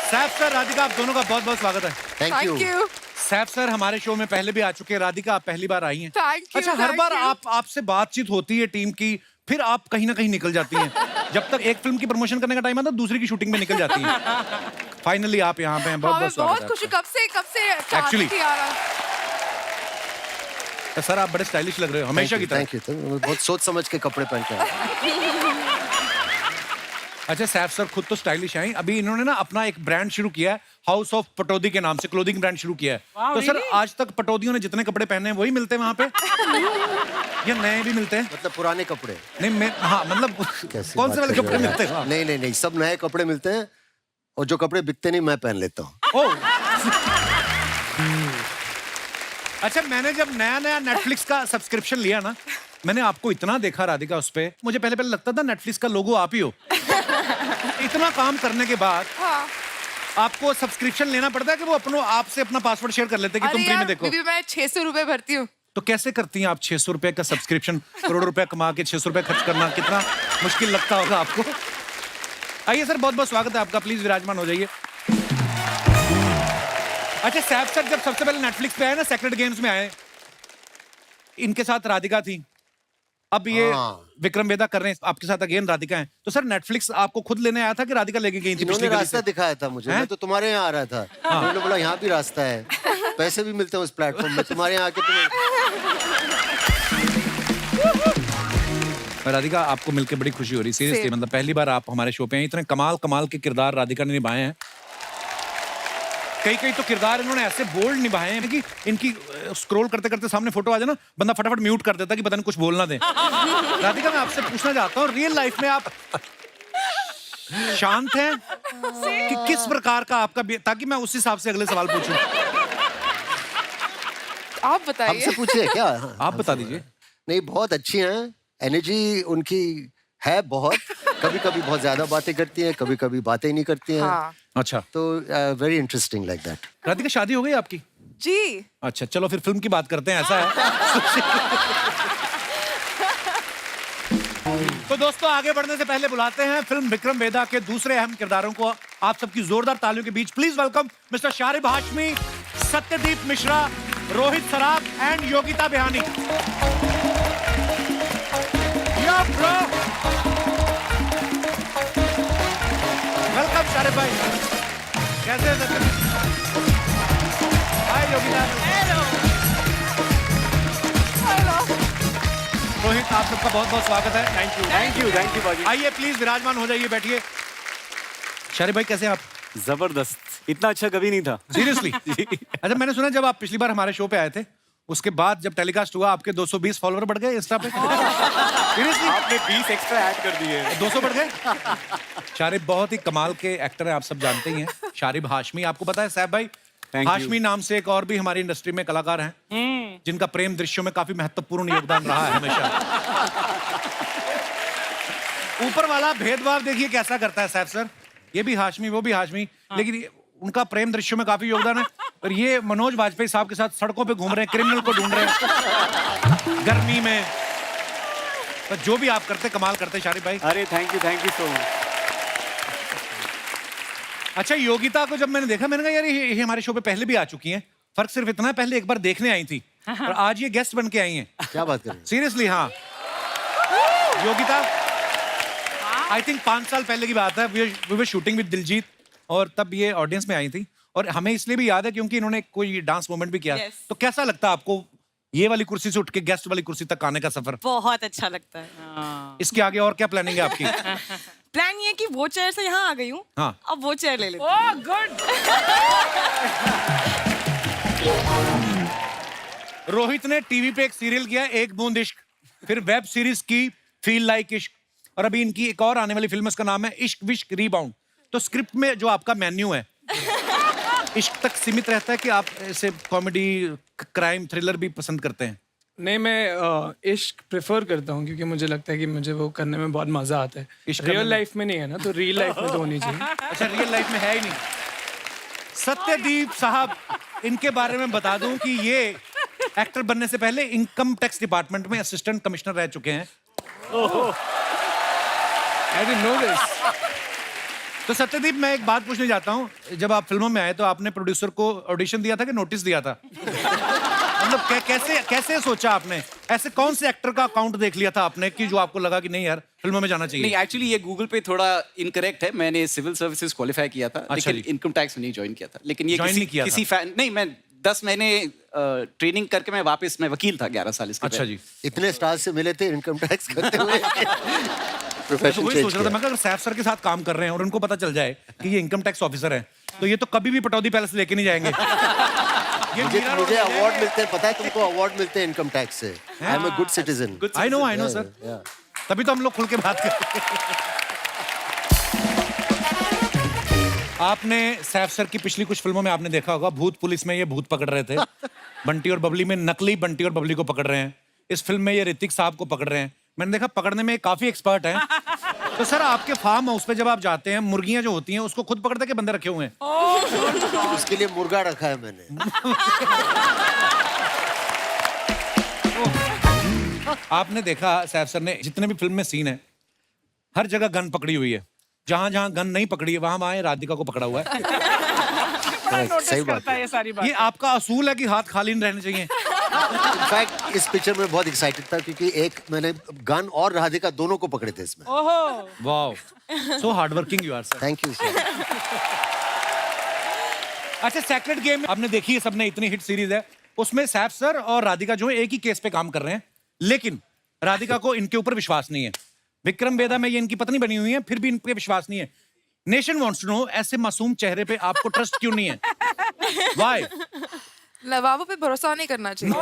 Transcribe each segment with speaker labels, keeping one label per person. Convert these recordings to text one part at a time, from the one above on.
Speaker 1: Saif sir, Radhika, आप दोनों का बहुत बहुत स्वागत है।
Speaker 2: Thank you.
Speaker 1: सैफ सर हमारे शो में पहले भी आ चुके हैं, राधिका आप पहली बार आई हैं।
Speaker 3: Thank you,
Speaker 1: अच्छा, हर
Speaker 3: thank
Speaker 1: बार
Speaker 3: you.
Speaker 1: आपसे बातचीत होती है टीम की, फिर आप कहीं ना कहीं निकल जाती हैं। जब तक एक फिल्म की प्रमोशन करने का टाइम आता है, दूसरी की शूटिंग में निकल जाती हैं। फाइनली आप यहाँ पे हैं, बहुत बहुत स्वागत है।
Speaker 3: बहुत खुश हूँ, कब से
Speaker 1: Actually.
Speaker 3: चाहती आ रहा।
Speaker 1: तो सर आप बड़े स्टाइलिश लग रहे हो, हमेशा की तरह।
Speaker 2: Thank you. बहुत सोच समझ के कपड़े पहन के आया।
Speaker 1: अच्छा, सैफ सर खुद तो स्टाइलिश हैं। अभी इन्होंने ना अपना एक ब्रांड शुरू किया है, हाउस ऑफ पटौदी के नाम से क्लोथिंग ब्रांड शुरू किया है। तो सर आज तक पटौदियों ने जितने कपड़े पहने हैं वही मिलते हैं वहाँ पे, या नए भी मिलते हैं?
Speaker 2: मतलब पुराने कपड़े?
Speaker 1: नहीं, मैं हाँ मतलब कौन से वाले कपड़े मिलते हैं?
Speaker 2: नहीं, सब नए कपड़े मिलते हैं और जो कपड़े बिकते नहीं मैं पहन लेता हूँ।
Speaker 1: ओह। अच्छा, मैंने जब नया नेटफ्लिक्स का सब्सक्रिप्शन लिया ना, मैंने आपको इतना देखा राधिका उस पे, मुझे पहले लगता था नेटफ्लिक्स का लोगो आप ही हो। इतना काम करने के बाद
Speaker 3: हाँ।
Speaker 1: आपको सब्सक्रिप्शन लेना पड़ता है कि वो आपसे अपना पासवर्ड शेयर कर लेते हैं कि तुम फ्री में देखो?
Speaker 3: अरे मैं 600 रुपए भरती हूँ।
Speaker 1: तो कैसे करती हैं आप 600 रुपए का सब्सक्रिप्शन? करोड़ रुपए कमा के 600 रुपए खर्च करना कितना मुश्किल लगता होगा आपको। आइए सर, बहुत बहुत स्वागत है आपका, प्लीज विराजमान हो जाइए। अच्छा सैफ सर, जब सबसे पहले नेटफ्लिक्स पे आए ना, सेक्रेट गेम्स में आए, इनके साथ राधिका थी, अब ये विक्रम वेदा कर रहे हैं आपके साथ, अगेन राधिका है। तो सर नेटफ्लिक्स आपको खुद लेने आया था कि राधिका लेके गई थी?
Speaker 2: इन्होंने रास्ता दिखाया था मुझे, मैं तो तुम्हारे यहाँ आ रहा था। उन्होंने बोला यहाँ भी रास्ता है, पैसे भी मिलते हैं उस प्लेटफॉर्म में, तुम्हारे यहाँ आके तुम्हें।
Speaker 1: राधिका आपको मिलकर बड़ी खुशी हो रही, सीरियसली, मतलब पहली बार आप हमारे शो पे हैं। इतने कमाल के किरदार राधिका ने निभाए हैं। कई तो किरदार इन्होंने ऐसे बोल्ड निभाए हैं कि इनकी स्क्रॉल करते करते सामने फोटो आ जाए ना, बंदा फटाफट म्यूट कर देता कि पता नहीं कुछ बोलना दे। राधिका, मैं आपसे पूछना चाहता हूँ, रियल लाइफ में आप शांत हैं कि किस प्रकार का आपका, ताकि मैं उस हिसाब से अगले सवाल पूछूं।
Speaker 3: आप बताइए।
Speaker 2: हमसे पूछिए क्या?
Speaker 1: आप बता दीजिए।
Speaker 2: नहीं, बहुत अच्छी हैं, एनर्जी उनकी है बहुत। कभी कभी बहुत ज्यादा बातें करती हैं, कभी कभी बातें ही नहीं करती हैं।
Speaker 3: हाँ।
Speaker 1: अच्छा,
Speaker 2: तो very interesting like that.
Speaker 1: Radhika शादी हो गई आपकी?
Speaker 3: जी।
Speaker 1: अच्छा, चलो फिर फिल्म की बात करते हैं, ऐसा है। तो दोस्तों, आगे बढ़ने से पहले बुलाते हैं फिल्म विक्रम वेदा के दूसरे अहम किरदारों को। आप सबकी जोरदार तालियों के बीच please welcome mister Sharib Hashmi, Satyadeep Mishra, Rohit Saraf and Yogita Bihani. Welcome Sharib भाई, कैसे हैं sir? Hi Yogita.
Speaker 3: Hello.
Speaker 1: Rohit, आप सबका बहुत बहुत स्वागत है।
Speaker 4: थैंक यू बाजी।
Speaker 1: आइए प्लीज विराजमान हो जाइए, बैठिए। शारिब भाई कैसे हैं आप?
Speaker 4: जबरदस्त, इतना अच्छा कभी नहीं था।
Speaker 1: सीरियसली? अच्छा, मैंने सुना जब आप पिछली बार हमारे शो पे आए थे, उसके बाद जब टेलीकास्ट हुआ आपके 220 फॉलोअर बढ़ गए इंस्टा पे। सीरियसली?
Speaker 4: आपने 20 एक्स्ट्रा ऐड कर दिए।
Speaker 1: 200 बढ़ गए। शारिब बहुत ही कमाल के एक्टर हैं, आप सब जानते ही हैं। शारिब हाशमी, आपको पता है सैफ भाई, हाशमी नाम से एक और भी हमारी इंडस्ट्री में कलाकार हैं जिनका प्रेम दृश्यों में काफी महत्वपूर्ण योगदान रहा है हमेशा। ऊपर वाला भेदभाव देखिए कैसा करता है सैफ सर, ये भी हाशमी वो भी हाशमी, लेकिन उनका प्रेम दृश्यों में काफी योगदान है। और ये मनोज वाजपेयी साहब के साथ सड़कों पे घूम रहे हैं, क्रिमिनल को ढूंढ रहे हैं गर्मी में। तो जो भी आप करते कमाल करते शारिब भाई।
Speaker 4: अरे थैंक यू सो मच।
Speaker 1: अच्छा, योगिता को जब मैंने देखा, मैंने कहा यार ये हमारे शो पे पहले भी आ चुकी हैं। फर्क सिर्फ इतना है, पहले एक बार देखने आई थी और आज ये गेस्ट बन के आई हैं।
Speaker 2: क्या बात कर रहे हैं?
Speaker 1: सीरियसली? हाँ योगिता, आई थिंक 5 साल पहले की बात है, we were shooting with Diljit, और तब ये ऑडियंस में आई थी, और हमें इसलिए भी याद है क्योंकि इन्होंने कोई डांस मूवमेंट भी किया। तो कैसा लगता है आपको ये वाली कुर्सी से उठ के गेस्ट वाली कुर्सी तक आने का सफर?
Speaker 5: बहुत अच्छा लगता है।
Speaker 1: इसके आगे और क्या प्लानिंग है आपकी?
Speaker 5: प्लान ये है कि वो चेयर से यहाँ आ गई हूँ,
Speaker 1: हाँ।
Speaker 5: अब वो चेयर ले लेती हूँ।
Speaker 3: गुड।
Speaker 1: रोहित ने टीवी पे एक सीरियल किया, एक बूंद इश्क, फिर वेब सीरीज की फील लाइक इश्क, और अभी इनकी एक और आने वाली फिल्म, उसका नाम है इश्क विश्क रीबाउंड। तो स्क्रिप्ट में जो आपका मेन्यू है, इश्क तक सीमित रहता है कि आप ऐसे कॉमेडी, क्राइम, थ्रिलर भी पसंद करते हैं?
Speaker 6: नहीं, मैं इश्क प्रेफर करता हूँ क्योंकि मुझे लगता है कि मुझे वो करने में बहुत मजा आता है। रियल लाइफ में नहीं है ना, तो रियल लाइफ में तो होनी चाहिए।
Speaker 1: अच्छा, रियल लाइफ में है ही नहीं। सत्यदीप साहब, इनके बारे में बता दूं कि ये एक्टर बनने से पहले इनकम टैक्स डिपार्टमेंट में असिस्टेंट कमिश्नर रह चुके हैं।
Speaker 6: I didn't know this.
Speaker 1: तो सत्यदीप, मैं एक बात पूछने जाता हूँ, जब आप फिल्मों में आए तो आपने प्रोड्यूसर को ऑडिशन दिया था कि नोटिस दिया था? मतलब कैसे कैसे सोचा आपने? ऐसे कौन से एक्टर का अकाउंट देख लिया था आपने कि जो आपको लगा कि नहीं यार फिल्मों में जाना
Speaker 7: नहीं,
Speaker 1: चाहिए?
Speaker 7: एक्चुअली ये गूगल पे थोड़ा इनकरेक्ट है। मैंने सिविल सर्विसेज क्वालिफाई किया था,
Speaker 1: अच्छा
Speaker 7: लेकिन
Speaker 1: जी।
Speaker 7: इनकम टैक्स में नहीं ज्वाइन किया था। लेकिन ये
Speaker 1: Join
Speaker 7: किसी
Speaker 1: नहीं किया
Speaker 7: किसी फैन नहीं, मैं 10 महीने ट्रेनिंग करके मैं वापस, मैं वकील था 11 साल इसके
Speaker 1: अच्छा
Speaker 7: पहले।
Speaker 1: जी।
Speaker 2: इतने स्टार से मिले थे इनकम टैक्स करते हुए
Speaker 1: तो
Speaker 2: प्रोफेशन
Speaker 1: वही
Speaker 2: चेंज
Speaker 1: सोच रहा था
Speaker 2: किया।
Speaker 1: मैं कि अगर सैफ सर के साथ काम कर रहे हैं और उनको पता चल जाए कि ये इनकम टैक्स ऑफिसर है, तो ये तो कभी भी पटौदी पैलेस लेके नहीं जाएंगे। ये मीरा रोड
Speaker 2: मुझे
Speaker 1: ले
Speaker 2: अवार्ड
Speaker 1: जाएंगे।
Speaker 2: मिलते हैं, पता है तुमको अवार्ड मिलते हैं इनकम टैक्स से। I am a good citizen.
Speaker 1: I know sir, तभी तो हम लोग खुल के बात करते हैं। आपने सैफ सर की पिछली कुछ फिल्मों में आपने देखा होगा, भूत पुलिस में ये भूत पकड़ रहे थे, बंटी और बबली में नकली बंटी और बबली को पकड़ रहे हैं, इस फिल्म में ये ऋतिक साहब को पकड़ रहे हैं। मैंने देखा पकड़ने में काफी एक्सपर्ट हैं। तो सर, आपके फार्म हाउस पे जब आप जाते हैं, मुर्गियां जो होती हैं उसको खुद पकड़ते के बंदे रखे हुए हैं?
Speaker 2: उसके लिए मुर्गा रखा है मैंने।
Speaker 1: आपने देखा सैफ सर ने जितने भी फिल्म में सीन है, हर जगह गन पकड़ी हुई है। जहां जहां गन नहीं पकड़ी है वहां वहां राधिका को पकड़ा हुआ है।
Speaker 2: सही बात
Speaker 5: करता है ये सारी बात।
Speaker 1: ये आपका असूल है कि हाथ खाली नहीं रहने चाहिए?
Speaker 2: इनफैक्ट इस पिक्चर में बहुत एक्साइटेड था क्योंकि एक मैंने गन और राधिका दोनों को पकड़े थे इसमें।
Speaker 5: ओहो,
Speaker 1: wow, so hard working you are sir.
Speaker 2: Thank you sir.
Speaker 1: अच्छा, सेक्रेट गेम आपने देखी है सबने, इतनी हिट सीरीज है, उसमें सैफ सर और राधिका जो है एक ही केस पे काम कर रहे हैं, लेकिन राधिका को इनके ऊपर विश्वास नहीं है। विक्रम वेदा में ये इनकी पत्नी बनी हुई है, फिर भी इन पे विश्वास नहीं है। नेशन वांट्स टू नो, ऐसे मासूम चेहरे पे आपको ट्रस्ट क्यों नहीं है? व्हाई?
Speaker 3: लवाबों पे भरोसा नहीं करना चाहिए।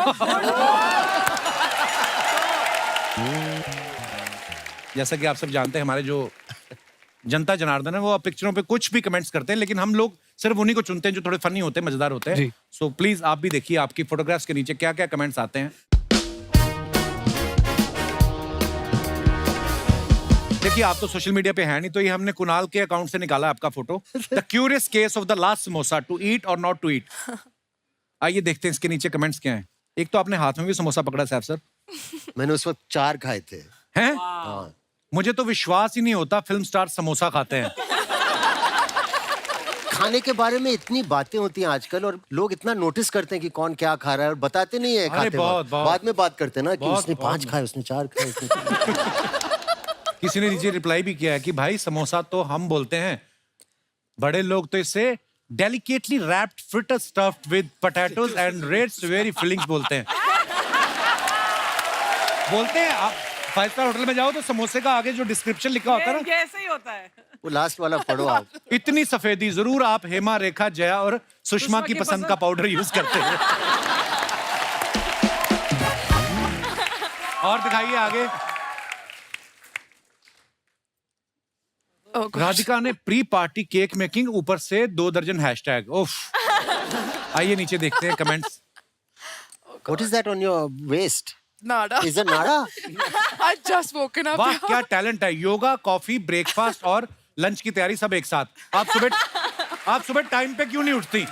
Speaker 1: जैसा कि आप सब जानते हैं, हमारे जो जनता जनार्दन है वो पिक्चरों पे कुछ भी कमेंट्स करते हैं, लेकिन हम लोग सिर्फ उन्हीं को चुनते हैं जो थोड़े फनी होते हैं, मजेदार होते हैं। सो प्लीज आप भी देखिए आपकी फोटोग्राफ्स के नीचे क्या क्या कमेंट्स आते हैं। देखिए, आप तो सोशल मीडिया पे हैं नहीं, तो ये हमने कुणाल के अकाउंट से निकाला आपका photo. The curious case of the last samosa, to eat और नॉट टू ईट। आइए देखते हैं इसके नीचे कमेंट्स क्या हैं। एक तो आपने हाथ में भी समोसा पकड़ा सैफ सर।
Speaker 2: मैंने उस वक्त 4 खाए थे।
Speaker 1: हैं?
Speaker 2: हाँ।
Speaker 1: मुझे तो विश्वास ही नहीं होता फिल्म स्टार समोसा खाते हैं।
Speaker 2: खाने के बारे में इतनी बातें होती हैं आजकल और लोग इतना नोटिस करते हैं कि कौन क्या खा रहा है और बताते नहीं है खाते
Speaker 1: बहुत,
Speaker 2: वक्त।
Speaker 1: बहुत।
Speaker 2: बाद में बात करते हैं ना कि
Speaker 1: बहुत,
Speaker 2: उसने
Speaker 1: बहुत।
Speaker 2: 5 खाए, उसने 4 खाए, उसने
Speaker 1: किसी ने नीचे रिप्लाई भी किया है कि भाई समोसा तो हम बोलते हैं, बड़े लोग तो इसे delicately wrapped fritter stuffed with potatoes and red savoury fillings बोलते हैं। बोलते हैं आप 5 स्टार होटल में जाओ तो समोसे का आगे जो डिस्क्रिप्शन लिखा होता है ना,
Speaker 5: ये ऐसे ही होता है।
Speaker 2: वो लास्ट वाला पढ़ो आप।
Speaker 1: इतनी सफेदी जरूर आप हेमा, रेखा, जया और सुषमा की पसंद का पाउडर यूज करते हैं। और दिखाइए आगे।
Speaker 3: Oh gosh.
Speaker 1: राधिका ने प्री पार्टी केक मेकिंग, ऊपर से 2 दर्जन हैशटैग। उफ। आइए नीचे देखते हैं comments.
Speaker 2: What is that on your waist?
Speaker 3: Nada.
Speaker 2: Is it nada?
Speaker 3: I just woken up.
Speaker 1: वाह, क्या टैलेंट है। योगा, कॉफी, ब्रेकफास्ट और लंच की तैयारी सब एक साथ। आप सुबह टाइम पे क्यों नहीं उठती?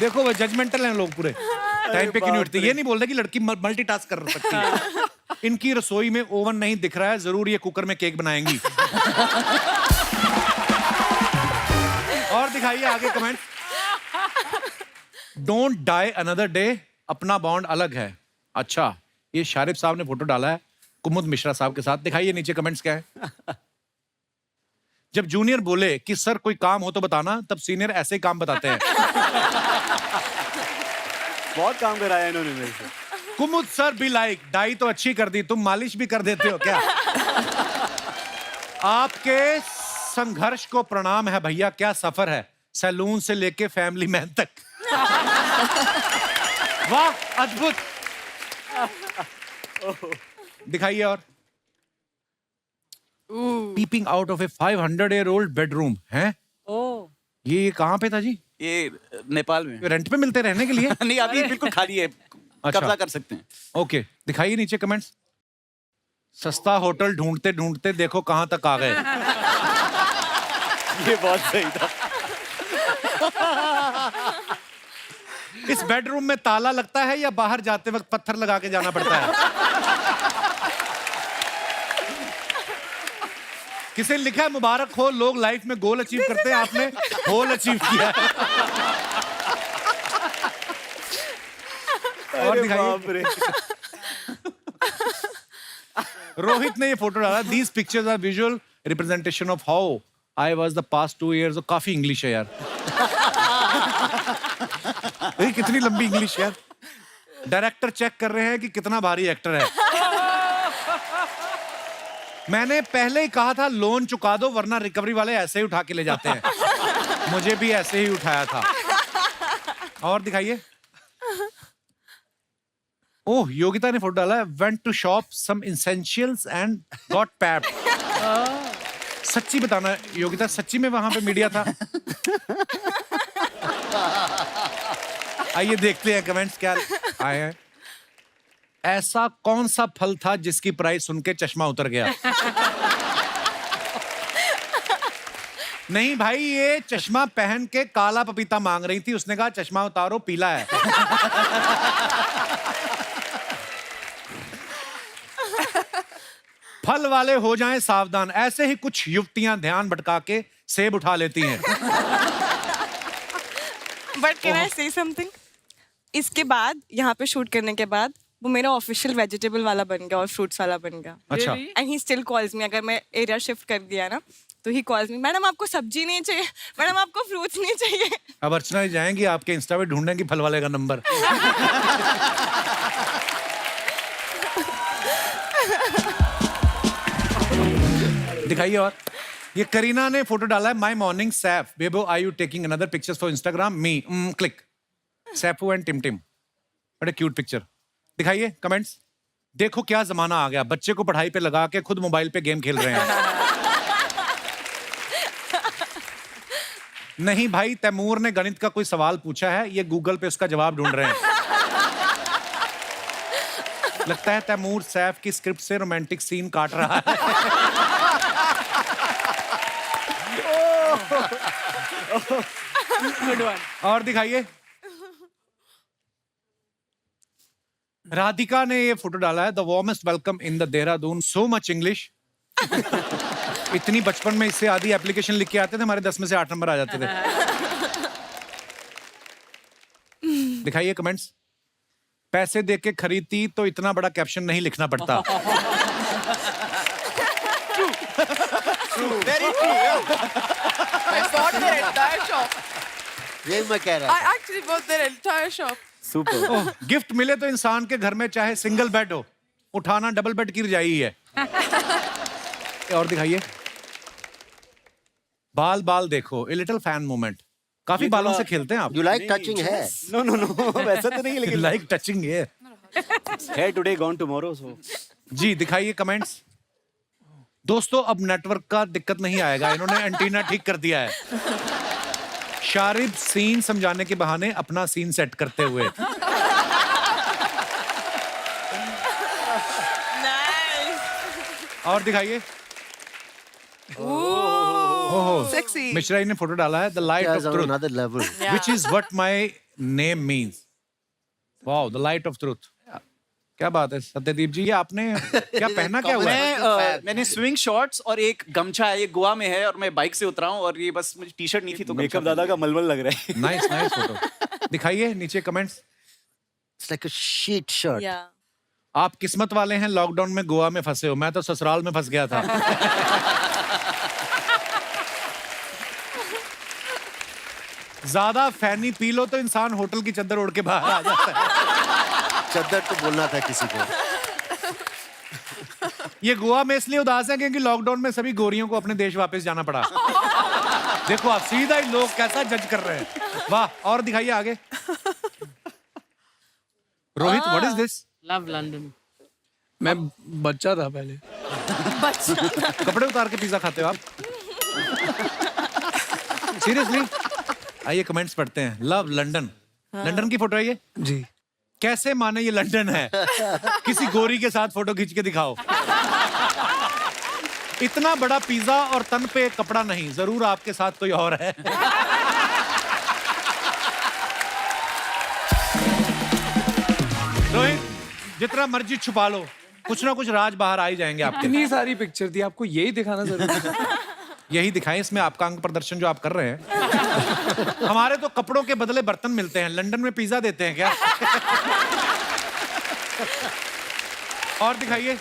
Speaker 1: देखो वो जजमेंटल हैं लोग पूरे। टाइम पे क्यों नहीं उठती? ये नहीं बोल रहे कि लड़की मल्टीटास्क कर सकती है। इनकी रसोई में ओवन नहीं दिख रहा है, जरूर ये कुकर में केक बनाएंगी। और दिखाइए आगे comment. Don't die another day, अपना बॉन्ड अलग है। अच्छा, ये शारिफ साहब ने फोटो डाला है कुमुद मिश्रा साहब के साथ। दिखाइए नीचे कमेंट्स क्या है। जब जूनियर बोले कि सर कोई काम हो तो बताना, तब सीनियर ऐसे ही काम बताते हैं।
Speaker 4: बहुत काम कराया इन्होंने मेरे से।
Speaker 1: कुमुद सर भी लाइक, डाई तो अच्छी कर दी, तुम मालिश भी कर देते हो क्या? आपके संघर्ष को प्रणाम है भैया, क्या सफर है, सैलून से लेके फैमिली मैन तक। वाह, अद्भुत। दिखाइए और। Peeping out of a 500-year-old bedroom है। ये कहाँ पे था जी?
Speaker 7: ये नेपाल में।
Speaker 1: रेंट पे मिलते रहने के लिए?
Speaker 7: नहीं, अभी बिल्कुल खाली है, कब्जा कर सकते हैं।
Speaker 1: ओके, दिखाइए नीचे कमेंट्स। सस्ता होटल ढूंढते ढूंढते देखो कहां तक आ गए।
Speaker 4: ये बहुत सही था।
Speaker 1: इस बेडरूम में ताला लगता है या बाहर जाते वक्त पत्थर लगा के जाना पड़ता है? किसी ने लिखा है मुबारक हो, लोग लाइफ में गोल अचीव करते हैं, आपने होल अचीव किया है। और
Speaker 4: अरे
Speaker 1: दिखाइए।
Speaker 4: बाप रे।
Speaker 1: रोहित ने ये फोटो डाला, these pictures are visual representation of how I was the past 2 years। काफी इंग्लिश है यार। ये कितनी लंबी इंग्लिश यार। डायरेक्टर चेक कर रहे हैं कि कितना भारी एक्टर है। मैंने पहले ही कहा था लोन चुका दो, वरना रिकवरी वाले ऐसे ही उठा के ले जाते हैं। मुझे भी ऐसे ही उठाया था। और दिखाइए। ओह, योगिता ने फोटो डाला है, went to shop some essentials and got papped. सच्ची बताना योगिता, सच्ची में वहां पे मीडिया था? आइए देखते हैं कमेंट्स क्या आए हैं। ऐसा कौन सा फल था जिसकी प्राइस सुन के चश्मा उतर गया? नहीं भाई, ये चश्मा पहन के काला पपीता मांग रही थी, उसने कहा चश्मा उतारो पीला है। फल वाले हो जाएं सावधान, ऐसे ही कुछ युवतियां ध्यान भटका के सेब उठा लेती हैं।
Speaker 5: बट कैन आई से समथिंग? इसके बाद यहाँ पे शूट करने के बाद वो मेरा ऑफिशियल वेजिटेबल वाला बन गया और फ्रूट्स वाला बन गया।
Speaker 1: अच्छा।
Speaker 5: And he still calls me, अगर मैं एरिया शिफ्ट कर दिया ना तो ही कॉल्स मी, मैडम आपको सब्जी नहीं चाहिए, मैडम आपको फ्रूट्स नहीं चाहिए।
Speaker 1: अब अर्चना जी जाएंगी आपके इंस्टा पे ढूंढेंगी फल वाले का नंबर। दिखाइए। और ये करीना ने फोटो डाला है, my morning Saif Bebo are you taking another pictures for Instagram me click Saifu and Tim Tim. बड़े क्यूट पिक्चर। दिखाइए कमेंट्स। देखो क्या जमाना आ गया, बच्चे को पढ़ाई पे लगा के खुद मोबाइल पे गेम खेल रहे हैं। नहीं भाई, तैमूर ने गणित का कोई सवाल पूछा है, ये गूगल पे उसका जवाब ढूंढ रहे हैं। लगता है तैमूर सैफ की स्क्रिप्ट से रोमांटिक सीन काट रहा है। और दिखाइए। राधिका ने ये फोटो डाला है, the warmest welcome in the Dehradun, so much English. इतनी बचपन में इससे आधी एप्लीकेशन लिख के आते थे, हमारे 10 में से 8 नंबर आ जाते थे। दिखाइए कमेंट्स। पैसे दे के खरीदती तो इतना बड़ा कैप्शन नहीं लिखना पड़ता।
Speaker 4: Very true.
Speaker 3: I bought their entire shop.
Speaker 2: यही मैं कह रहा
Speaker 3: I
Speaker 2: था।
Speaker 3: actually bought their entire shop.
Speaker 4: Super.
Speaker 1: Gift मिले तो इंसान के घर में चाहे सिंगल बेड हो, उठाना डबल बेड की रजाई है। और दिखाइए। बाल बाल देखो, ए लिटिल फैन मोमेंट। काफी बालों से खेलते हैं आप।
Speaker 2: You like touching hair?
Speaker 4: No no no, वैसा तो नहीं है, लेकिन
Speaker 1: लाइक टचिंग है।
Speaker 4: है टुडे गॉन टुमारो सो।
Speaker 1: जी दिखाइए कमेंट्स। दोस्तों अब नेटवर्क का दिक्कत नहीं आएगा, इन्होंने एंटीना ठीक कर दिया है। शारिब सीन समझाने के बहाने अपना सीन सेट करते हुए। और दिखाइए। ओहो,
Speaker 3: Sexy.
Speaker 1: मिश्रा जी ने फोटो डाला है, the light
Speaker 2: Guys
Speaker 1: of
Speaker 2: on
Speaker 1: truth
Speaker 2: another level.
Speaker 1: which is what my name means. Wow, the light of truth. क्या बात है सत्यदीप जी, ये आपने क्या पहना क्या हुआ है?
Speaker 7: मैंने स्विंग शॉर्ट्स और एक गमछा है, ये गोवा में है और मैं बाइक से उतरा हूँ और ये बस मुझे टी शर्ट नहीं थी तो गमछा
Speaker 4: मेकअप दादा का मलमल लग रहा है।
Speaker 1: Nice nice photo. दिखाइए नीचे comments.
Speaker 2: It's like a sheet shirt.
Speaker 5: Yeah.
Speaker 1: आप किस्मत वाले हैं, लॉकडाउन में गोवा में फंसे हो, मैं तो ससुराल में फंस गया था। ज्यादा फैनी पी लो तो इंसान होटल की चद्दर ओढ़ के बाहर आ जाता है।
Speaker 2: चद्दर तो बोलना था किसी को।
Speaker 1: ये गोवा में इसलिए उदास है क्योंकि लॉकडाउन में सभी गोरियों को अपने देश वापस जाना पड़ा। देखो आप सीधा ही लोग कैसा जज कर रहे हैं। वाह। और दिखाइए आगे। Rohit, what is this?
Speaker 6: Love London. मैं बच्चा था पहले।
Speaker 1: कपड़े उतार के पिज्जा खाते हो आप? सीरियसली? आइए कमेंट्स पढ़ते हैं। Love London. लंदन की फोटो है ये?
Speaker 6: जी।
Speaker 1: कैसे माने ये लंदन है? किसी गोरी के साथ फोटो खींच के दिखाओ। इतना बड़ा पिज्जा और तन पे कपड़ा नहीं, जरूर आपके साथ कोई और है। रोहित, जितना मर्जी छुपा लो, कुछ ना कुछ राज बाहर आ ही जाएंगे आपके।
Speaker 6: इतनी सारी पिक्चर थी, आपको यही दिखाना जरूरी था?
Speaker 1: यही दिखाएं इसमें आपका अंग प्रदर्शन जो आप कर रहे हैं। हमारे तो कपड़ों के बदले बर्तन मिलते हैं, लंदन में पिज्जा देते हैं क्या? और दिखाइए।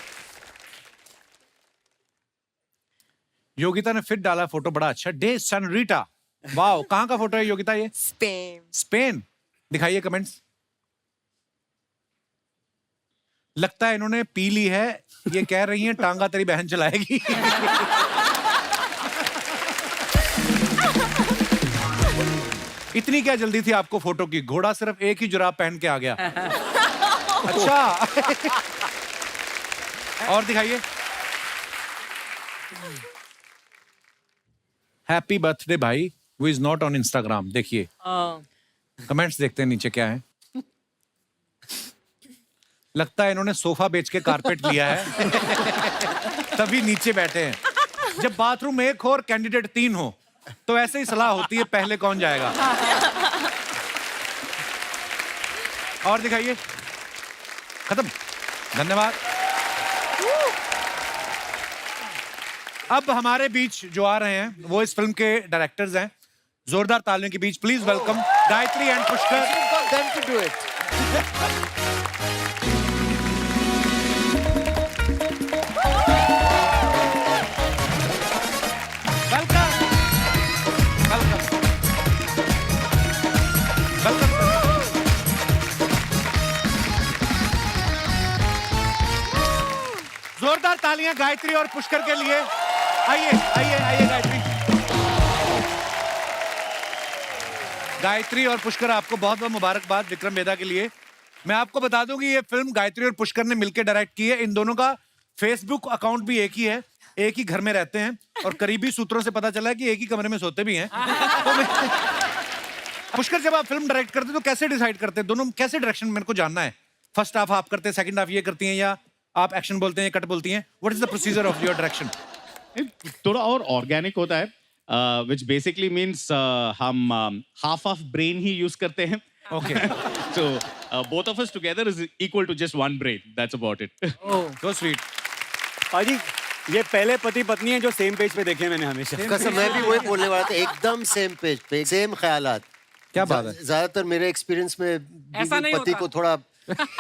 Speaker 1: योगिता ने फिर डाला फोटो, बड़ा अच्छा। डे सनरीटा, वाओ। कहाँ का फोटो है योगिता ये?
Speaker 5: स्पेन।
Speaker 1: स्पेन। दिखाइए कमेंट्स। लगता है इन्होंने पी ली है, ये कह रही हैं टांगा तेरी बहन चलाएगी। इतनी क्या जल्दी थी आपको फोटो की? घोड़ा सिर्फ एक ही जुराब पहन के आ गया। अच्छा। और दिखाइए। हैप्पी बर्थडे भाई, who is not on Instagram. देखिए कमेंट्स देखते हैं नीचे क्या है। लगता है इन्होंने सोफा बेच के कारपेट लिया है, तभी नीचे बैठे हैं। जब बाथरूम एक हो और कैंडिडेट 3 हो तो ऐसे ही सलाह होती है, पहले कौन जाएगा। और दिखाइए। खत्म। धन्यवाद। अब हमारे बीच जो आ रहे हैं वो इस फिल्म के डायरेक्टर्स हैं। जोरदार तालियों के बीच please welcome Gayatri and Pushkar. जोरदार तालियां गायत्री और पुष्कर के लिए। आइए आइए आइए गायत्री। गायत्री और पुष्कर, आपको बहुत बहुत मुबारकबाद विक्रम वेदा के लिए। मैं आपको बता दूं कि ये फिल्म गायत्री और पुष्कर ने मिलकर डायरेक्ट की है। इन दोनों का फेसबुक अकाउंट भी एक ही है, एक ही घर में रहते हैं और करीबी सूत्रों से पता चला है कि एक ही कमरे में सोते भी हैं। पुष्कर, जब आप फिल्म डायरेक्ट करते हैं तो कैसे डिसाइड करते हैं दोनों, कैसे डायरेक्शन मेरे को जानना है? फर्स्ट हाफ आप करते हैं, सेकंड हाफ ये करती हैं, या आप एक्शन बोलते हैं, कट बोलती हैं? What is the procedure of your direction?
Speaker 8: थोड़ा और ऑर्गेनिक होता है, which basically means हम half of brain he use करते हैं.
Speaker 1: Okay.
Speaker 8: So both of us together is equal to just one brain. That's about it.
Speaker 1: Oh, so sweet.
Speaker 4: पाजी, ये पहले पति पत्नी है जो सेम पेज पे देखे मैंने हमेशा।
Speaker 2: कसम, मैं भी वही बोलने वाला था, एकदम सेम पेज पे, सेम ख्यालात।
Speaker 1: क्या बात है?
Speaker 2: ज्यादातर मेरे एक्सपीरियंस में
Speaker 3: ऐसा नहीं
Speaker 2: पति
Speaker 3: होता।
Speaker 2: को थोड़ा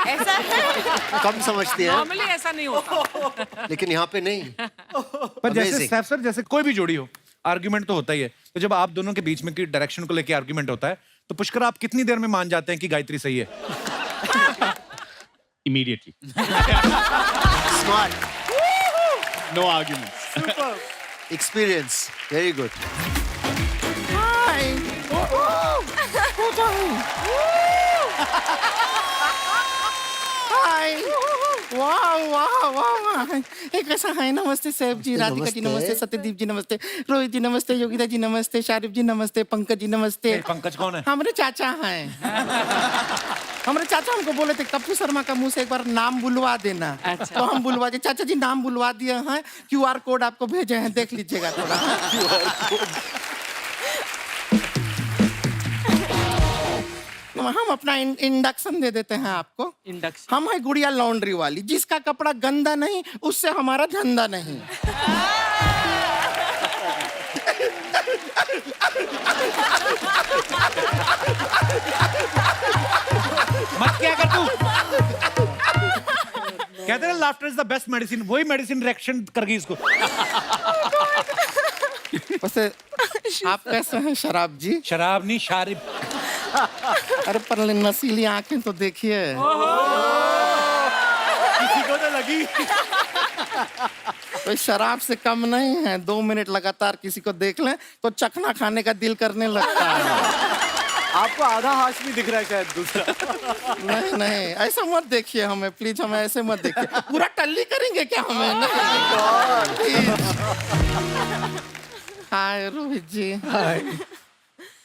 Speaker 3: ऐसा है
Speaker 2: कम समझती है,
Speaker 3: नॉर्मली ऐसा नहीं होता।
Speaker 2: लेकिन यहाँ पे नहीं।
Speaker 1: पर जैसे
Speaker 2: Amazing.
Speaker 1: सैफ सर, जैसे कोई भी जोड़ी हो, आर्ग्यूमेंट तो होता ही है। तो जब आप दोनों के बीच में की डायरेक्शन को लेके आर्ग्यूमेंट होता है, तो पुष्कर आप कितनी देर में मान जाते हैं कि गायत्री सही है?
Speaker 8: Immediately.
Speaker 2: Smart.
Speaker 8: No arguments.
Speaker 2: Experience. Very good.
Speaker 9: वाह वाह वाह, एक कैसा है। नमस्ते सैफ जी, राधिका जी नमस्ते, सत्यदीप जी नमस्ते, रोहित जी नमस्ते, योगिता जी नमस्ते, शारिफ जी नमस्ते, पंकज जी नमस्ते।
Speaker 1: पंकज कौन है?
Speaker 9: हमारे चाचा हैं। हमारे चाचा हमको बोले थे कप्पू शर्मा का मुंह से एक बार नाम बुलवा देना।
Speaker 3: अच्छा।
Speaker 9: तो हम बुलवा दिए। चाचा जी नाम बुलवा दिए हैं, QR कोड आपको भेजे हैं, देख लीजिएगा थोड़ा। हम अपना इंडक्शन दे देते हैं आपको।
Speaker 3: इंडक्शन।
Speaker 9: हम है गुड़िया लॉन्ड्री वाली, जिसका कपड़ा गंदा नहीं उससे हमारा धंधा नहीं।
Speaker 1: मत क्या कर तू? कहते हैं laughter is the best medicine, वही मेडिसिन रिएक्शन कर गई इसको।
Speaker 9: वैसे आप कैसे हैं शराब जी?
Speaker 1: शराब नहीं, शारिब।
Speaker 9: अरे पर नशीली आंखें तो देखिए।
Speaker 1: किसी को तो लगी।
Speaker 9: तो शराब से कम नहीं है। 2 मिनट लगातार किसी को देख लें तो चखना खाने का दिल करने लगता है।
Speaker 4: आपको आधा हाशमी दिख रहा है शायद दूसरा।
Speaker 9: नहीं नहीं, ऐसा मत देखिए हमें प्लीज, हमें ऐसे मत देखिए। पूरा टल्ली करेंगे क्या हमें? नहीं। हाय रोहित जी।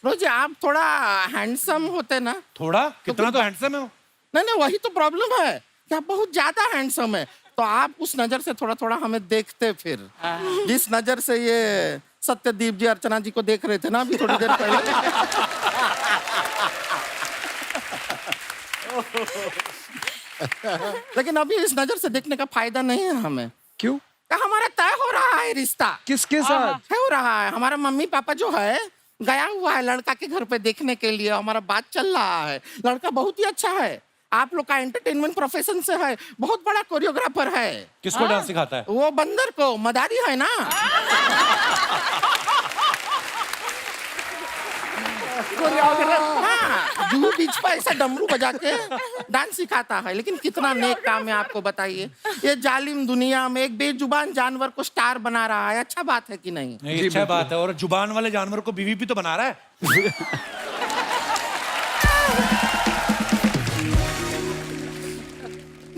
Speaker 9: रोहित जी, आप थोड़ा हैंडसम होते ना।
Speaker 1: थोड़ा? कितना तो हैंडसम है वो।
Speaker 9: नहीं नहीं, वही तो प्रॉब्लम है कि आप बहुत ज्यादा हैंडसम है। तो आप उस नजर से थोड़ा थोड़ा हमें देखते, फिर जिस नजर से ये सत्यदीप जी अर्चना जी को देख रहे थे ना अभी थोड़ी देर पहले। लेकिन अभी इस नजर से देखने का फायदा नहीं है हमें।
Speaker 6: क्यों?
Speaker 9: क्या हमारा तय हो रहा है रिश्ता?
Speaker 6: किसके साथ?
Speaker 9: हो रहा है, हमारा मम्मी पापा जो है गया हुआ है लड़का के घर पे देखने के लिए, हमारा बात चल रहा है। लड़का बहुत ही अच्छा है, आप लोग का एंटरटेनमेंट प्रोफेशन से है, बहुत बड़ा कोरियोग्राफर है।
Speaker 1: किसको डांस सिखाता है?
Speaker 9: वो बंदर को, मदारी है ना। हाँ, जुहू बीच पर ऐसा डमरू बजा के डांस सिखाता है। लेकिन कितना नेक काम है आपको बताइए, ये जालिम दुनिया में एक बेजुबान जानवर को स्टार बना रहा है। अच्छा बात है कि नहीं?
Speaker 1: नहीं, अच्छा बात है। और जुबान वाले जानवर को बीवी भी तो बना रहा है।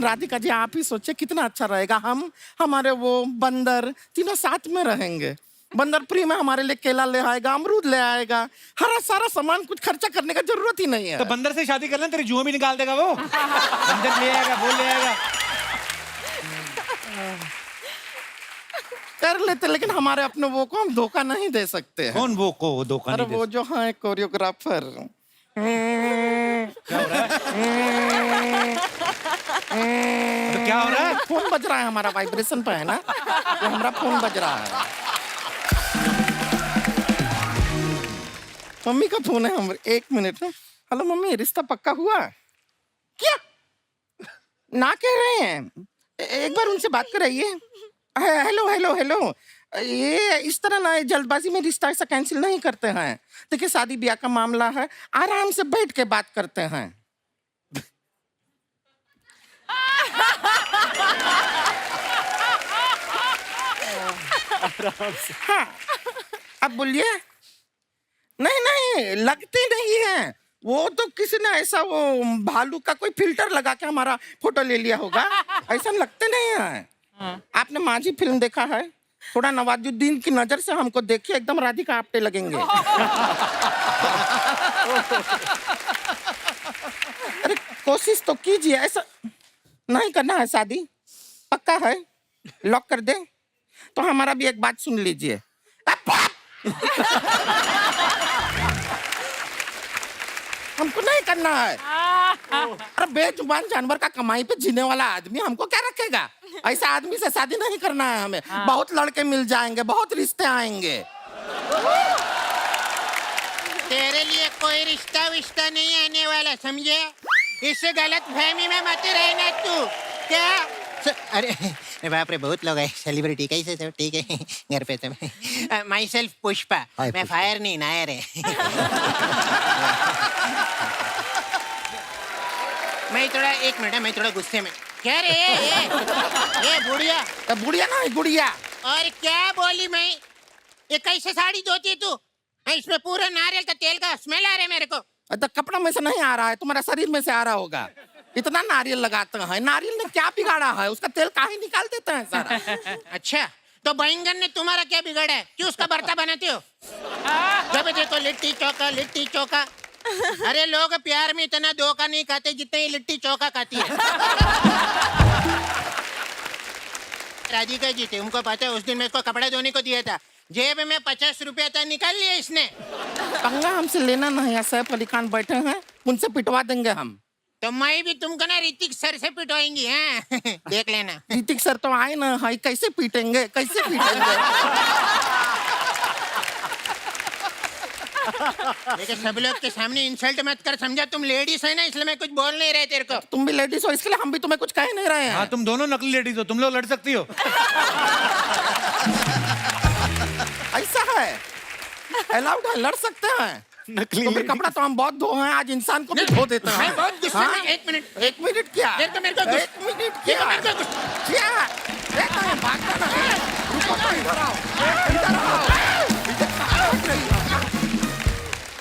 Speaker 9: राधिका जी आप ही सोचिए कितना अच्छा रहेगा, हम हमारे वो बंदर तीनों साथ में रहेंगे। बंदर फ्री में हमारे लिए केला ले आएगा, अमरूद ले आएगा, हरा सारा सामान, कुछ खर्चा करने का जरूरत ही नहीं है।
Speaker 1: तो बंदर से शादी कर लें, तेरी जुआ भी निकाल देगा वो। बंदर ले आएगा, वो ले आएगा।
Speaker 9: कर लेते, लेकिन हमारे अपने वो को हम धोखा नहीं दे सकते हैं।
Speaker 1: कौन वो को धोखा
Speaker 9: अरे
Speaker 1: नहीं दे
Speaker 9: वो जो है कोरियोग्राफर।
Speaker 1: क्या हो रहा है? तो क्या हो रहा है?
Speaker 9: फोन बज रहा है हमारा, वाइब्रेशन पे है ना, तो हमारा फोन बज रहा है। मम्मी का फोन है हमारे। 1 मिनट। हेलो मम्मी, रिश्ता पक्का हुआ? क्या ना कह रहे हैं? एक बार उनसे बात कराइए। हेलो हेलो हेलो, ये इस तरह ना जल्दबाजी में रिश्ता ऐसा कैंसिल नहीं करते हैं। देखिए शादी ब्याह का मामला है, आराम से बैठ के बात करते हैं। हाँ, अब बोलिए। नहीं नहीं, लगती नहीं है। वो तो किसी ने ऐसा वो भालू का कोई फिल्टर लगा के हमारा फोटो ले लिया होगा, ऐसा लगते नहीं है। आपने माझी फिल्म देखा है? थोड़ा नवाजुद्दीन की नजर से हमको देखिए, एकदम राधिका आप्टे लगेंगे। अरे कोशिश तो कीजिए, ऐसा नहीं करना है। शादी पक्का है, लॉक कर दे। तो हमारा भी एक बात सुन लीजिए। हमको नहीं करना है। अरे बेजुबान जानवर का कमाई पे जीने वाला आदमी हमको क्या रखेगा? ऐसा आदमी से शादी नहीं करना है हमें। बहुत लड़के मिल जाएंगे, बहुत रिश्ते आएंगे।
Speaker 10: तेरे लिए कोई रिश्ता विश्ता नहीं आने वाला, समझे? इस गलत फहमी में मत रहना तू। क्या? अरे बाप रे, बहुत लोग हैं। सेलिब्रिटी कैसे सब ठीक है घर पे सब। माई सेल्फ पुष्पा, मैं फायर नहीं नायर है। मैं थोड़ा 1 मिनट है, मैं थोड़ा गुस्से में। क्या रे ये बुढ़िया?
Speaker 9: बुढ़िया ना, गुड़िया।
Speaker 10: और क्या बोली मैं? ये कैसे साड़ी धोती है तू? इसमें पूरा नारियल का तेल का स्मेल आ रहा है मेरे को।
Speaker 9: तो कपड़ा में से नहीं आ रहा है, तुम्हारा शरीर में से आ रहा होगा। इतना नारियल लगाते हैं, नारियल ने क्या बिगाड़ा है? उसका तेल काहे निकाल देते हैं सारा।
Speaker 10: अच्छा, तो बैंगन ने तुम्हारा क्या बिगाड़ा है? क्यों उसका भरता बनाते हो? जब देखो लिट्टी चोखा, लिट्टी चोखा। अरे लोग प्यार में इतना धोखा नहीं खाते जितने ये लिट्टी चोखा खाती है। राधिका जी थे, उनको पता है उस दिन मैं इसको कपड़ा धोने को दिया था, जेब में 50 रुपया था, निकाल लिया इसने।
Speaker 9: पंगा हमसे लेना नहीं है, सैफ अली खान बैठे हैं, उनसे पिटवा देंगे हम।
Speaker 10: तो मैं भी तुमको ना ऋतिक सर से पिटवाएंगी। हैं? देख लेना।
Speaker 9: ऋतिक सर तो आए ना, हाई कैसे पीटेंगे, कैसे पीटेंगे?
Speaker 10: देखो सब लोग के सामने इंसल्ट मत कर, समझा? तुम लेडीज है ना, इसलिए मैं कुछ बोल नहीं रहे तेरे को।
Speaker 9: तुम भी लेडीज हो, इसके लिए हम भी तुम्हें कुछ कह नहीं रहे हैं।
Speaker 1: हाँ, तुम दोनों नकली लेडीज हो, तुम लोग लड़ सकती हो।
Speaker 9: ऐसा है, अलाउड है, लड़ सकते हैं।
Speaker 4: नकली
Speaker 9: तो फिर कपड़ा तो हम बहुत धो हैं, आज इंसान को भी धो देते हैं।
Speaker 10: मैं बहुत गुस्से में। 1 मिनट।
Speaker 9: 1 मिनट क्या?
Speaker 10: देखो मेरे को
Speaker 9: 1 मिनट क्या? क्या? देखो ये भागना नहीं। रुको तो, इधर आओ, इधर आओ।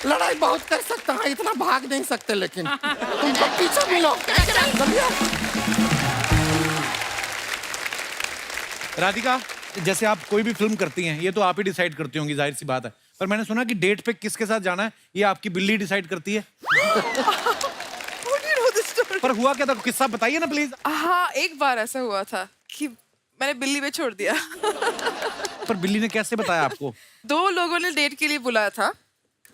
Speaker 9: लड़ाई बहुत कर सकते हैं, इतना भाग नहीं सकते, लेकिन तुमको पीछे मिलो।
Speaker 1: राधिका, जैसे आप कोई भी फिल्म करती हैं, ये तो आप ही डिसाइड करती होंगी, जाहिर सी बात है। पर मैंने सुना कि डेट पे किसके साथ जाना है ये आपकी बिल्ली डिसाइड करती है। पर हुआ क्या था, किस्सा बताइए ना प्लीज।
Speaker 3: हाँ, एक बार ऐसा हुआ था कि मैंने बिल्ली पे छोड़ दिया।
Speaker 1: पर बिल्ली ने कैसे बताया आपको?
Speaker 3: 2 लोगों ने डेट के लिए बुलाया था।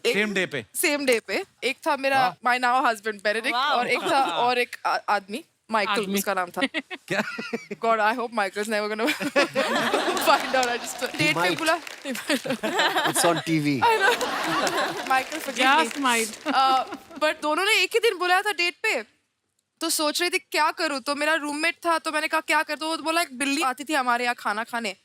Speaker 1: सेम डे पे?
Speaker 3: सेम डे पे। एक था मेरा माय नाउ हस्बैंड बेनेडिक्ट, और एक था और एक आदमी माइकल उसका नाम था. God, I hope Michael's never gonna find out. I just date पे
Speaker 2: might.
Speaker 3: बोला.
Speaker 2: It's on TV.
Speaker 3: Michael, forgive me. But दोनों ने एक ही दिन बुलाया था डेट पे. तो सोच रही थी क्या करूँ, तो मेरा रूममेट था, तो मैंने कहा क्या कर, तो वो बोला एक बिल्ली आती थी हमारे यहाँ खाना खाने,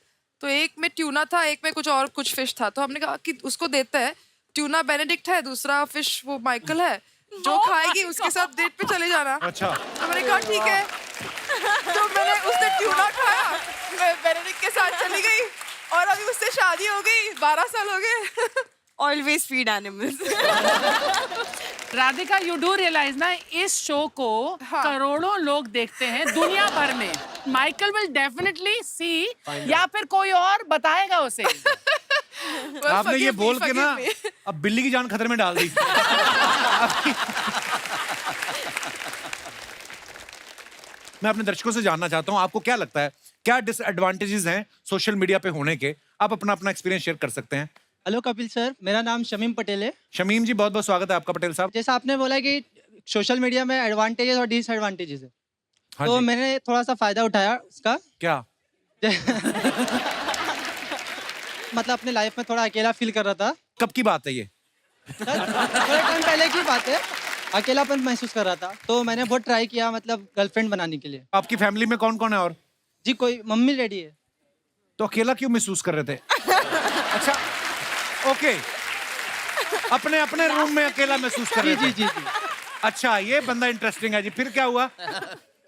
Speaker 3: तो एक में ट्यूना था, एक में कुछ फिश था, तो हमने कहा कि उसको देते हैं, ट्यूना बेनेडिक्ट है, दूसरा फिश वो माइकल है, जो खाएगी उसके साथ डेट पे चले जाना.
Speaker 1: अच्छा.
Speaker 3: तो मैंने कहा ठीक है, तो मैंने उसने ट्यूना खाया, मैं बेनेडिक्ट के साथ चली गई और अभी उससे शादी हो गई, 12 साल हो गए.
Speaker 5: Always feed animals.
Speaker 11: Radhika, you do realise ना, इस शो को करोड़ों लोग देखते हैं दुनिया भर में. माइकल विल डेफिनेटली सी, या फिर कोई और बताएगा उसे.
Speaker 1: आपने ये बोल के ना अब बिल्ली की जान खतरे में डाल दी. मैं अपने दर्शकों से जानना चाहता हूं, आपको क्या लगता है, क्या डिसएडवांटेजेस हैं सोशल मीडिया पे होने के? आप अपना एक्सपीरियंस शेयर कर सकते हैं.
Speaker 12: हेलो कपिल सर, मेरा नाम शमीम पटेल है.
Speaker 1: शमीम जी, बहुत बहुत स्वागत है आपका पटेल साहब.
Speaker 12: जैसा आपने बोला कि सोशल मीडिया में एडवांटेजेस और डिसएडवांटेजेस है,
Speaker 1: हाँ
Speaker 12: तो
Speaker 1: जी.
Speaker 12: मैंने थोड़ा सा फायदा उठाया उसका.
Speaker 1: क्या?
Speaker 12: मतलब अपने लाइफ में थोड़ा अकेला फील कर रहा था.
Speaker 1: कब की बात है ये?
Speaker 12: थोड़े टाइम पहले की बात है. अकेलापन महसूस कर रहा था, तो मैंने बहुत ट्राई किया, मतलब गर्लफ्रेंड बनाने के लिए.
Speaker 1: आपकी फैमिली में कौन कौन है? और
Speaker 12: जी कोई मम्मी रेडी है.
Speaker 1: तो अकेला क्यों महसूस कर रहे थे? अच्छा, ओके, अपने अपने रूम में अकेला महसूस कर रहे थे.
Speaker 12: जी.
Speaker 1: अच्छा, ये बंदा इंटरेस्टिंग है जी. फिर क्या हुआ?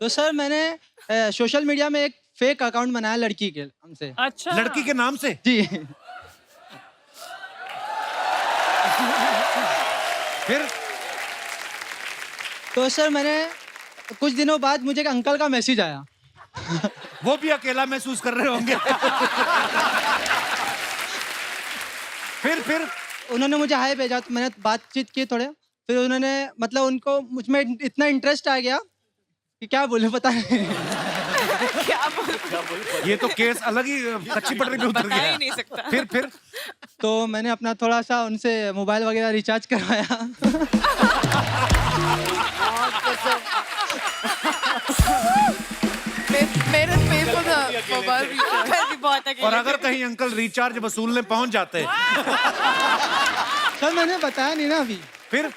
Speaker 12: तो सर मैंने सोशल मीडिया में एक फेक अकाउंट बनाया लड़की के हमसे.
Speaker 11: अच्छा,
Speaker 1: लड़की के नाम से?
Speaker 12: जी.
Speaker 1: फिर?
Speaker 12: तो सर मैंने कुछ दिनों बाद मुझे एक अंकल का मैसेज आया.
Speaker 1: वो भी अकेला महसूस कर रहे होंगे. फिर
Speaker 12: उन्होंने मुझे हाय भेजा, तो मैंने बातचीत की थोड़े. फिर उन्होंने, मतलब उनको मुझ में इतना इंटरेस्ट आ गया कि क्या बोले पता नहीं.
Speaker 1: ये तो केस अलग ही कच्ची पटरी पे उतर गया.
Speaker 5: नहीं सकता.
Speaker 1: फिर
Speaker 12: तो मैंने अपना थोड़ा सा उनसे मोबाइल वगैरह रिचार्ज करवाया.
Speaker 3: मेरे पे फॉर द मोबाइल
Speaker 5: भी बहुत अकेले.
Speaker 1: और अगर कहीं अंकल रिचार्ज वसूलने पहुंच जाते?
Speaker 12: सर मैंने बताया नहीं ना अभी.
Speaker 1: फिर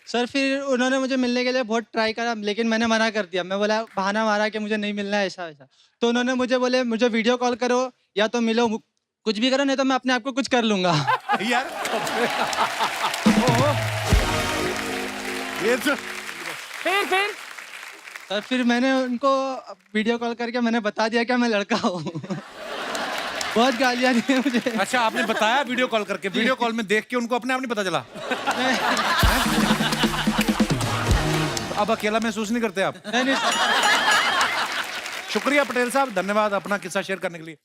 Speaker 12: सर फिर उन्होंने मुझे मिलने के लिए बहुत ट्राई करा, लेकिन मैंने मना कर दिया. मैं बोला, बहाना मारा कि मुझे नहीं मिलना है, ऐसा वैसा. तो उन्होंने मुझे बोले मुझे वीडियो कॉल करो या तो मिलो, कुछ भी करो, नहीं तो मैं अपने आप को कुछ कर लूंगा.
Speaker 1: यार, ओहो, ये तो
Speaker 11: फिर
Speaker 12: सर फिर मैंने उनको वीडियो कॉल करके मैंने बता दिया कि मैं लड़का हूँ. बहुत गालियाँ दी मुझे.
Speaker 1: अच्छा, आपने बताया वीडियो कॉल करके? वीडियो कॉल में देख के उनको अपने आप नहीं पता चला? तो अब अकेला महसूस नहीं करते आप?
Speaker 12: नहीं.
Speaker 1: शुक्रिया पटेल साहब, धन्यवाद अपना किस्सा शेयर करने के लिए.